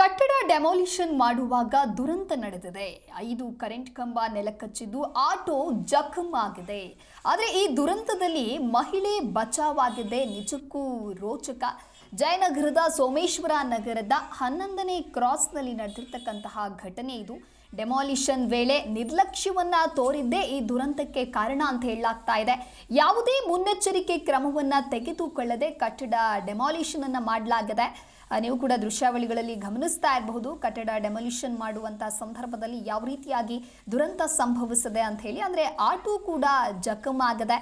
ಕಟ್ಟಡ ಡೆಮಾಲಿಷನ್ ಮಾಡುವಾಗ ದುರಂತ ನಡೆದಿದೆ. 5 ಕರೆಂಟ್ ಕಂಬ ನೆಲಕಚ್ಚಿದ್ದು ಆಟೋ ಜಖಂ ಆಗಿದೆ. ಆದರೆ ಈ ದುರಂತದಲ್ಲಿ ಮಹಿಳೆ ಬಚಾವಾಗಿದ್ದೆ ನಿಜಕ್ಕೂ ರೋಚಕ. ಜಯನಗರದ ಸೋಮೇಶ್ವರ ನಗರದ 11ನೇ ಕ್ರಾಸ್ನಲ್ಲಿ ನಡೆದಿರ್ತಕ್ಕಂತಹ ಘಟನೆ ಇದು. ಡೆಮಾಲಿಷನ್ ವೇಳೆ ನಿರ್ಲಕ್ಷ್ಯವನ್ನ ತೋರಿದ್ದೇ ಈ ದುರಂತಕ್ಕೆ ಕಾರಣ ಅಂತ ಹೇಳಲಾಗ್ತಾ ಇದೆ. ಯಾವುದೇ ಮುನ್ನೆಚ್ಚರಿಕೆ ಕ್ರಮವನ್ನ ತೆಗೆದುಕೊಳ್ಳದೆ ಕಟ್ಟಡ ಡೆಮಾಲಿಷನ್ ಅನ್ನ ಮಾಡಲಾಗಿದೆ. ನೀವು ಕೂಡ ದೃಶ್ಯಾವಳಿಗಳಲ್ಲಿ ಗಮನಿಸ್ತಾ ಇರಬಹುದು. ಕಟ್ಟಡ ಡೆಮಾಲಿಷನ್ ಮಾಡುವಂತ ಸಂದರ್ಭದಲ್ಲಿ ಯಾವ ರೀತಿಯಾಗಿ ದುರಂತ ಸಂಭವಿಸಿದೆ ಅಂತ ಹೇಳಿ. ಅಂದ್ರೆ ಆಟೋ ಕೂಡ ಜಖಂ ಆಗಿದೆ.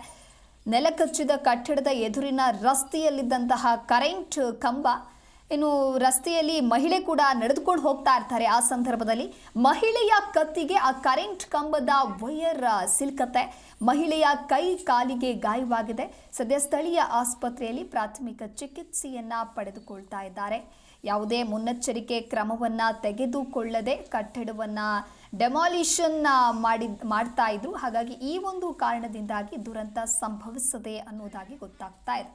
ನೆಲಕಚ್ಚಿದ ಕಟ್ಟಡದ ಎದುರಿನ ರಸ್ತೆಯಲ್ಲಿದ್ದಂತಹ ಕರೆಂಟ್ ಕಂಬ, ಇನ್ನು ರಸ್ತೆಯಲ್ಲಿ ಮಹಿಳೆ ಕೂಡ ನಡೆದುಕೊಂಡು ಹೋಗ್ತಾ ಇರ್ತಾರೆ. ಆ ಸಂದರ್ಭದಲ್ಲಿ ಮಹಿಳೆಯ ಕತ್ತಿಗೆ ಆ ಕರೆಂಟ್ ಕಂಬದ ವೈರ್ ಸಿಲ್ಕತ್ತೆ. ಮಹಿಳೆಯ ಕೈ ಕಾಲಿಗೆ ಗಾಯವಾಗಿದೆ. ಸದ್ಯ ಸ್ಥಳೀಯ ಆಸ್ಪತ್ರೆಯಲ್ಲಿ ಪ್ರಾಥಮಿಕ ಚಿಕಿತ್ಸೆಯನ್ನ ಪಡೆದುಕೊಳ್ತಾ ಇದ್ದಾರೆ. ಯಾವುದೇ ಮುನ್ನೆಚ್ಚರಿಕೆ ಕ್ರಮವನ್ನ ತೆಗೆದುಕೊಳ್ಳದೆ ಕಟ್ಟಡವನ್ನ ಡೆಮಾಲಿಷನ್ ಮಾಡ್ತಾ ಇದ್ರು. ಹಾಗಾಗಿ ಈ ಒಂದು ಕಾರಣದಿಂದಾಗಿ ದುರಂತ ಸಂಭವಿಸದೆ ಅನ್ನೋದಾಗಿ ಗೊತ್ತಾಗ್ತಾ ಇದೆ.